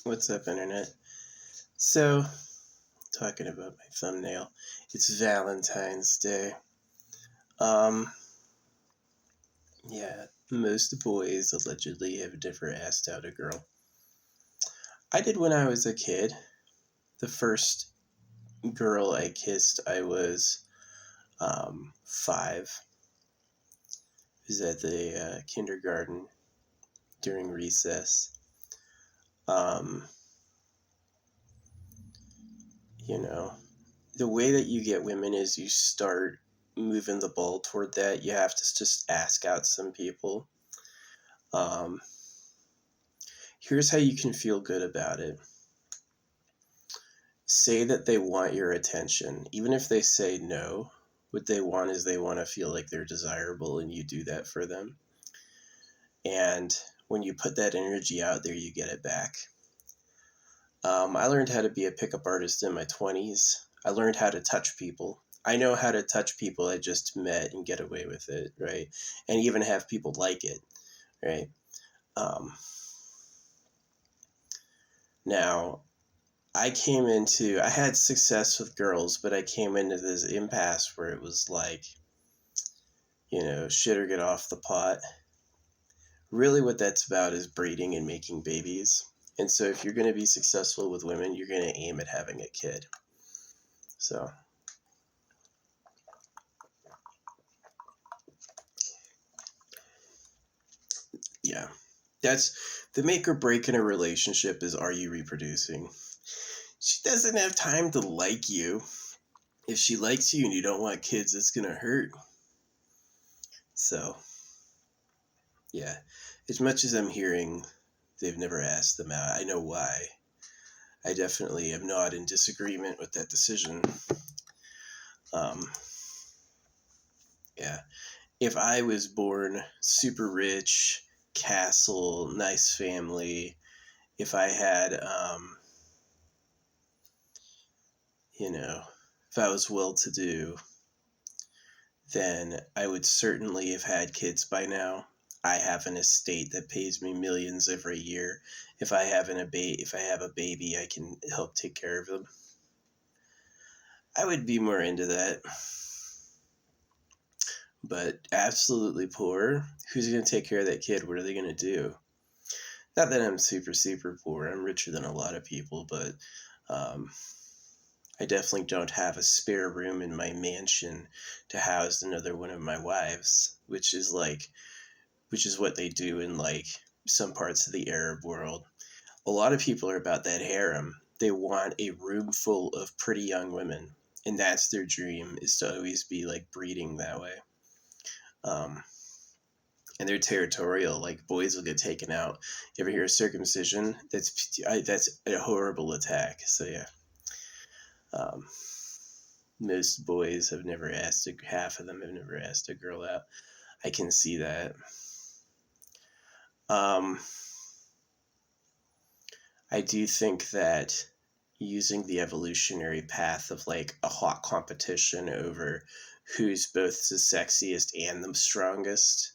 What's up, Internet? So, talking about my thumbnail, it's Valentine's Day. Um, yeah, most boys allegedly have never asked out a girl. I did when I was a kid. The first girl I kissed, I was 5. It was at the kindergarten during recess. Um, you know, the way that you get women is you start moving the ball toward that. You have to just ask out some people. Um, Here's how you can feel good about it. Say that they want your attention. Even if they say no, what they want is they want to feel like they're desirable, and you do that for them. And when you put that energy out there, you get it back. I learned how to be a pickup artist in my 20s. I learned how to touch people. I know how to touch people I just met and get away with it, right? And even have people like it, right? Um, Now, I had success with girls, but I came into this impasse where it was like, shit or get off the pot. Really, what that's about is breeding and making babies. And so, if you're going to be successful with women, you're going to aim at having a kid. So, yeah. That's the make or break in a relationship is, are you reproducing? She doesn't have time to like you. If she likes you and you don't want kids, it's going to hurt. So, yeah. As much as I'm hearing they've never asked them out, I know why. I definitely am not in disagreement with that decision. Um, yeah. If I was born super rich, castle, nice family, if I had, if I was well to do, then I would certainly have had kids by now. I have an estate that pays me millions every year. If I have a baby, I can help take care of them. I would be more into that. But absolutely poor, who's going to take care of that kid? What are they going to do? Not that I'm super, super poor. I'm richer than a lot of people, but um, I definitely don't have a spare room in my mansion to house another one of my wives, which is what they do in like some parts of the Arab world. A lot of people are about that harem. They want a room full of pretty young women, and that's their dream, is to always be like breeding that way. Um, and they're territorial. Like boys will get taken out. You ever hear of circumcision? That's a horrible attack. So yeah, um, most boys have never asked. Half of them have never asked a girl out. I can see that. Um, I do think that using the evolutionary path of like a hot competition over who's both the sexiest and the strongest,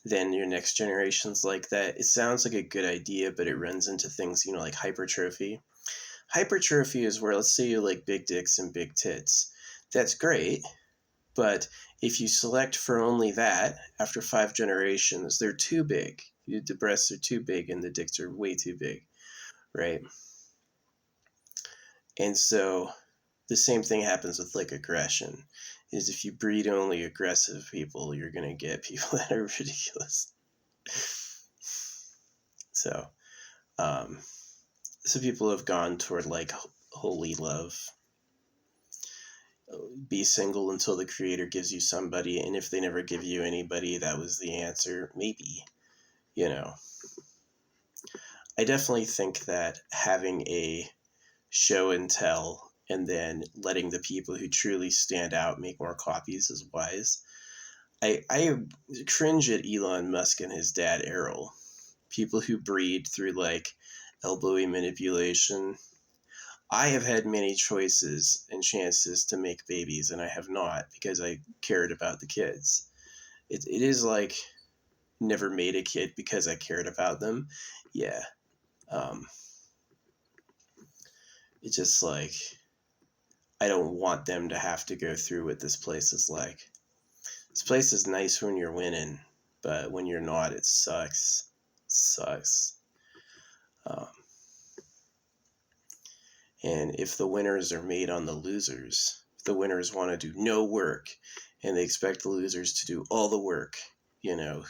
then your next generation's like that. It sounds like a good idea, but it runs into things, like hypertrophy. Hypertrophy is where, let's say you like big dicks and big tits. That's great, but if you select for only that, after 5 generations, they're too big. The breasts are too big and the dicks are way too big, right? And so the same thing happens with like aggression. Is if you breed only aggressive people, you're gonna get people that are ridiculous. So, um, some people have gone toward like holy love. Be single until the creator gives you somebody, and if they never give you anybody, that was the answer. Maybe, you know. I definitely think that having a show and tell and then letting the people who truly stand out make more copies is wise. I cringe at Elon Musk and his dad Errol. People who breed through like elbowy manipulation. I have had many choices and chances to make babies, and I have not because I cared about the kids. It is like never made a kid because I cared about them. Yeah. Um, it's just like, I don't want them to have to go through what this place is like. This place is nice when you're winning, but when you're not, it sucks. It sucks. Um, and if the winners are made on the losers, if the winners want to do no work and they expect the losers to do all the work,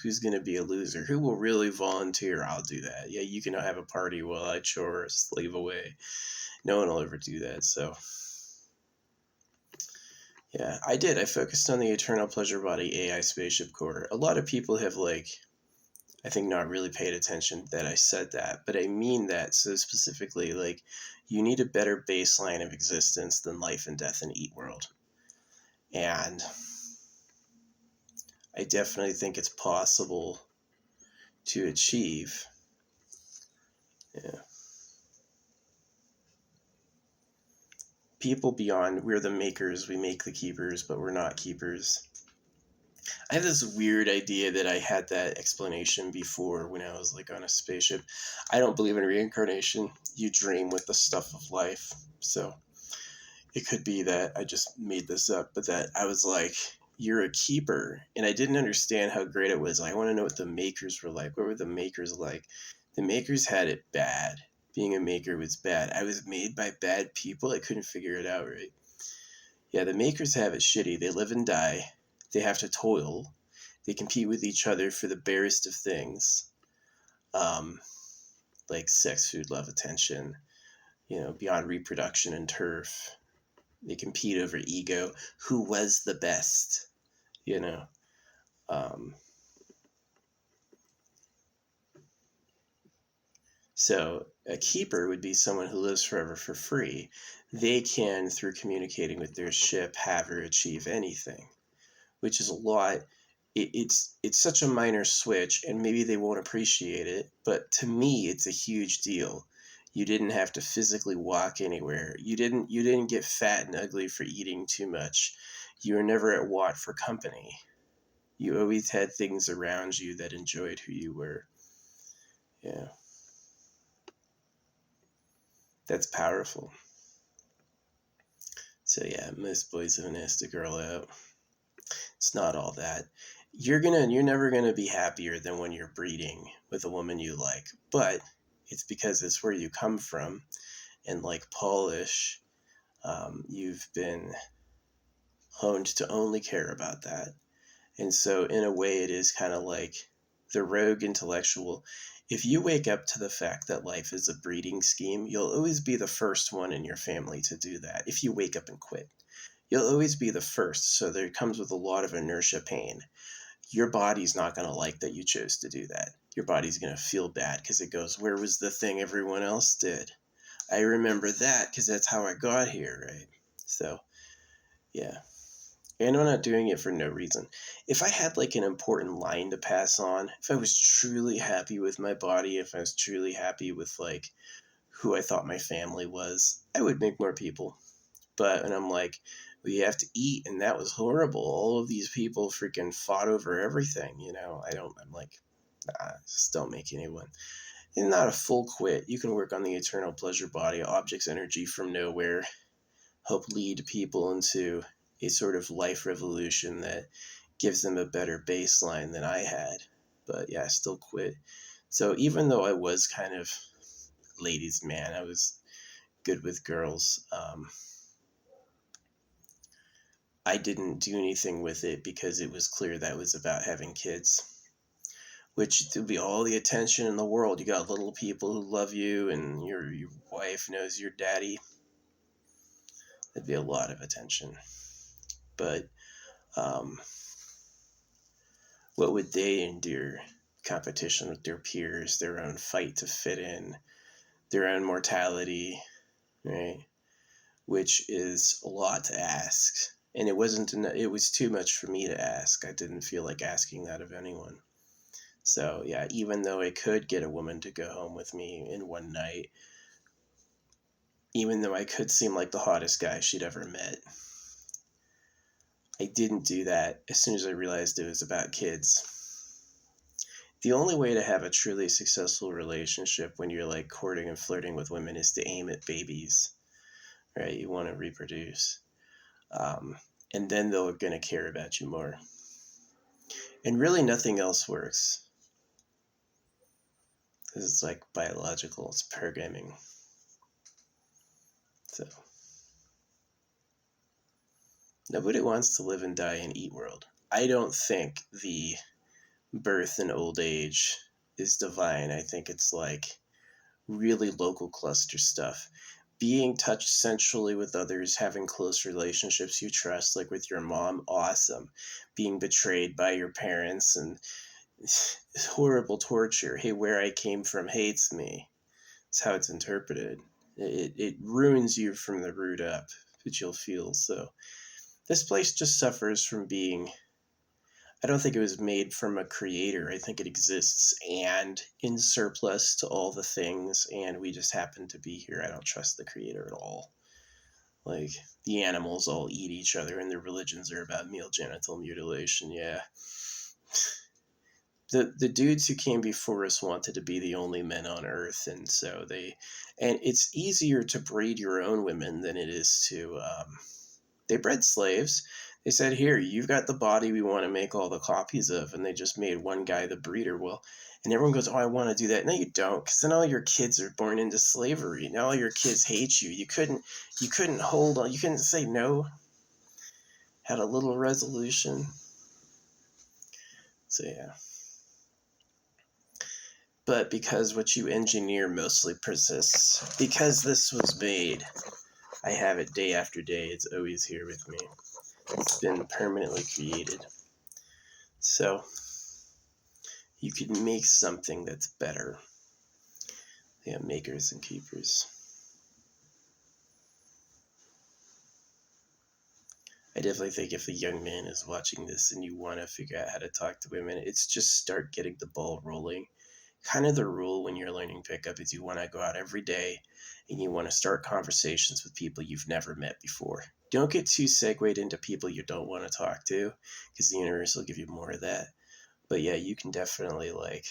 who's going to be a loser? Who will really volunteer? I'll do that. Yeah, you can have a party while I chore or slave away. No one will ever do that. So, yeah, I did. I focused on the Eternal Pleasure Body AI Spaceship Core. A lot of people have, I think, not really paid attention that I said that, but I mean that so specifically. You need a better baseline of existence than life and death in Eat World. And I definitely think it's possible to achieve. Yeah. People beyond, we're the makers, we make the keepers, but we're not keepers. I have this weird idea that I had that explanation before when I was on a spaceship. I don't believe in reincarnation. You dream with the stuff of life. So it could be that I just made this up, but that I was like, you're a keeper. And I didn't understand how great it was. I want to know what the makers were like. What were the makers like? The makers had it bad. Being a maker was bad. I was made by bad people. I couldn't figure it out right. Yeah, the makers have it shitty. They live and die. They have to toil. They compete with each other for the barest of things, like sex, food, love, attention, beyond reproduction and turf. They compete over ego. Who was the best? Um, so a keeper would be someone who lives forever for free. They can, through communicating with their ship, have or achieve anything, which is a lot. It's such a minor switch, and maybe they won't appreciate it, but to me it's a huge deal. You didn't have to physically walk anywhere. You didn't get fat and ugly for eating too much. You were never at want for company. You always had things around you that enjoyed who you were. Yeah, that's powerful. So yeah, most boys haven't asked a girl out. It's not all that. You're never gonna be happier than when you're breeding with a woman you like. But it's because it's where you come from, and like Polish, you've been honed to only care about that. And so in a way it is kind of like the rogue intellectual. If you wake up to the fact that life is a breeding scheme, you'll always be the first one in your family to do that. If you wake up and quit, you'll always be the first. So there comes with a lot of inertia pain. Your body's not going to like that you chose to do that. Your body's going to feel bad because it goes, where was the thing everyone else did? I remember that because that's how I got here, right? So, yeah. And I'm not doing it for no reason. If I had an important line to pass on, if I was truly happy with my body, if I was truly happy with who I thought my family was, I would make more people. But, and I'm like, we have to eat, and that was horrible. All of these people freaking fought over everything, I'm like, nah, just don't make anyone. And not a full quit. You can work on the eternal pleasure body, objects energy from nowhere, help lead people into a sort of life revolution that gives them a better baseline than I had. But yeah, I still quit. So even though I was kind of ladies' man, I was good with girls. I didn't do anything with it because it was clear that was about having kids, which would be all the attention in the world. You got little people who love you, and your wife knows your daddy. That'd be a lot of attention. But what would they endure? Competition with their peers, their own fight to fit in, their own mortality, right? Which is a lot to ask. And it wasn't, it was too much for me to ask. I didn't feel like asking that of anyone. So yeah, even though I could get a woman to go home with me in one night, even though I could seem like the hottest guy she'd ever met, I didn't do that as soon as I realized it was about kids. The only way to have a truly successful relationship when you're courting and flirting with women is to aim at babies. right? You want to reproduce. And then they're going to care about you more. And really nothing else works. This is like biological, it's programming. So nobody wants to live and die and eat world. I don't think the birth and old age is divine. I think it's like really local cluster stuff. Being touched sensually with others, having close relationships you trust, like with your mom, awesome. Being betrayed by your parents and horrible torture. Hey, where I came from hates me. It's how it's interpreted. It ruins you from the root up, which you'll feel. So this place just suffers from being, I don't think it was made from a creator. I think it exists and in surplus to all the things, and we just happen to be here. I don't trust the creator at all. Like, the animals all eat each other, and their religions are about male genital mutilation. Yeah. The dudes who came before us wanted to be the only men on Earth, and so and it's easier to breed your own women than it is to, they bred slaves. They said, here, you've got the body we want to make all the copies of, and they just made one guy the breeder. Well, and everyone goes, oh, I want to do that. No, you don't, because then all your kids are born into slavery. Now all your kids hate you. You couldn't hold on. You couldn't say no. Had a little resolution. So, yeah. But because what you engineer mostly persists, because this was made, I have it day after day. It's always here with me. It's been permanently created. So you can make something that's better. They have makers and keepers. I definitely think if a young man is watching this and you want to figure out how to talk to women, it's just start getting the ball rolling. Kind of the rule when you're learning pickup is you want to go out every day and you want to start conversations with people you've never met before. Don't get too segued into people you don't want to talk to, because the universe will give you more of that. But yeah, you can definitely like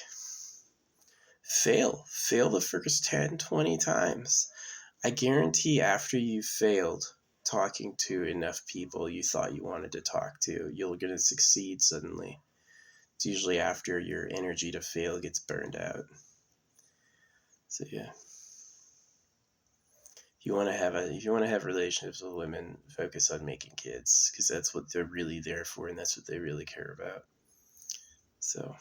fail the first 10, 20 times. I guarantee after you've failed talking to enough people you thought you wanted to talk to, you're going to succeed suddenly. It's usually after your energy to fail gets burned out. So yeah. If you want to have relationships with women, focus on making kids, because that's what they're really there for and that's what they really care about. So